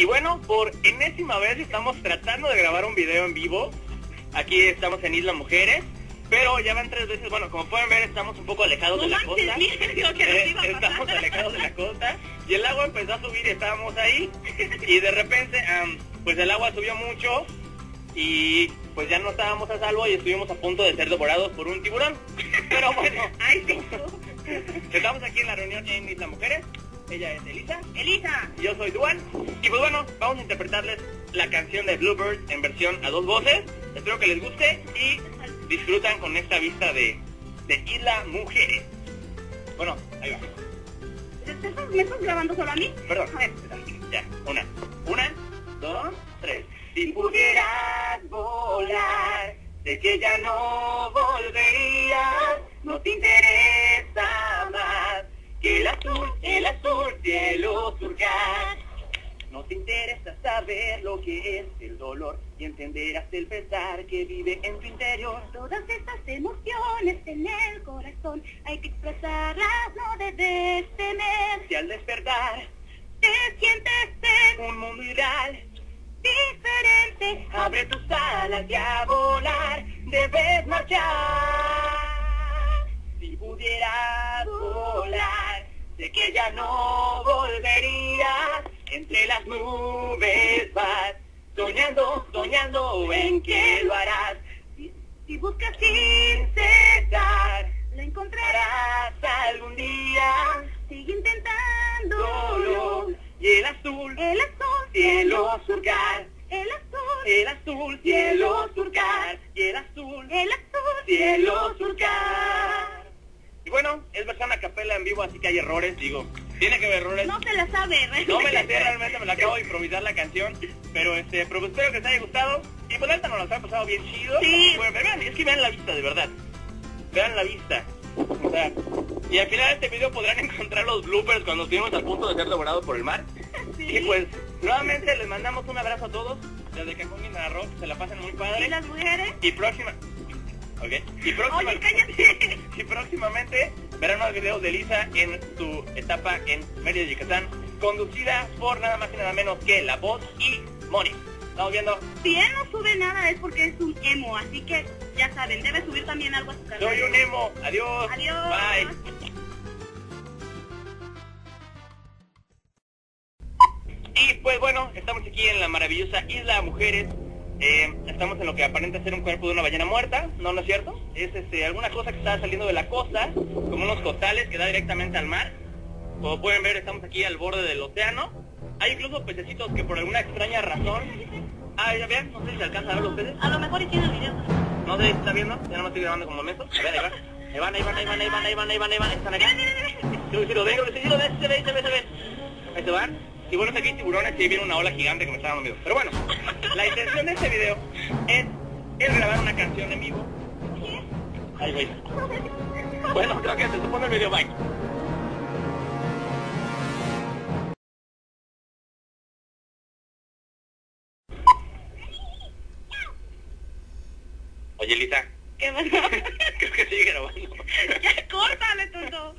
Y bueno, por enésima vez estamos tratando de grabar un video en vivo. Aquí estamos en Isla Mujeres, pero ya van 3 veces. Bueno, como pueden ver, estamos un poco alejados de la costa. Estamos alejados de la costa y el agua empezó a subir y estábamos ahí. Y de repente, pues el agua subió mucho y pues ya no estábamos a salvo y estuvimos a punto de ser devorados por un tiburón. Pero bueno, estamos aquí en la reunión en Isla Mujeres. Ella es Elisa. Y yo soy Duan. Y pues bueno, vamos a interpretarles la canción de Bluebird en versión a 2 voces. Espero que les guste y disfrutan con esta vista de Isla Mujeres. Bueno, ahí va. ¿Me estás grabando solo a mí? Perdón. A ver. Ya, una, 2, 3. Si pudieras volar, sé que ya no volverías, no te interesa más que el azul cielo surcar. No te interesa saber lo que es el dolor y entenderás el pesar que vive en tu interior. Todas estas emociones en el corazón hay que expresarlas, no debes temer. Si al despertar Te sientes en un mundo ideal, diferente. abre tus alas y a volar debes marchar. Si pudieras volar, sé que ya no volverías. Entre las nubes vas, soñando en que lo harás. Si buscas Sin cesar, la encontrarás. harás algún día. Sigue intentándolo. Solo y el azul cielo surcar. el azul El azul cielo surcar. Y el azul cielo cielo surcar. Y bueno, es versión a capela en vivo, así que hay errores, digo. Tiene que haber errores. No se la sabe, No me la sé realmente, me la acabo de improvisar la canción. Pero pero espero que les haya gustado. Y pues la neta nos la ha pasado bien chido. Sí. Bueno, pero vean, es que vean la vista, de verdad. Vean la vista. O sea, y al final de este video podrán encontrar los bloopers cuando estuvimos a punto de ser devorados por el mar. Sí. Y pues, nuevamente les mandamos un abrazo a todos. Desde Cancún, Quintana Roo, que se la pasen muy padre. ¿Y las mujeres? Y próxima... Ok. Oye, cállate. Y próximamente verán más videos de Elisa en su etapa en Mérida, Yucatán, conducida por nada más y nada menos que La Voz y Moni. ¿Estamos viendo? Si él no sube nada es porque es un emo, así que ya saben, debe subir también algo a su canal. Soy un emo. Adiós. Adiós. Bye. Y pues bueno, estamos aquí en la maravillosa Isla Mujeres. Estamos en lo que aparenta ser un cuerpo de una ballena muerta, ¿no es cierto? Es alguna cosa que está saliendo de la costa, como unos costales que da directamente al mar. Como pueden ver, estamos aquí al borde del océano. Hay incluso pececitos que por alguna extraña razón... ya vean, no sé si se alcanza a ver los peces. A lo mejor hicieron el video. No sé si está viendo, ya no me estoy grabando como momento. A ver, ahí van, están acá. Sí, lo ven, se ve. Ahí se van. Y bueno, aquí hay tiburones y ahí viene una ola gigante que me está dando miedo. Pero bueno, la intención de este video es grabar una canción en vivo. Ay, güey. Bueno, creo que se supone el video, bye. Oye, Elisa. ¿Qué pasó? Creo que sigue grabando. Ya, córtale, tonto.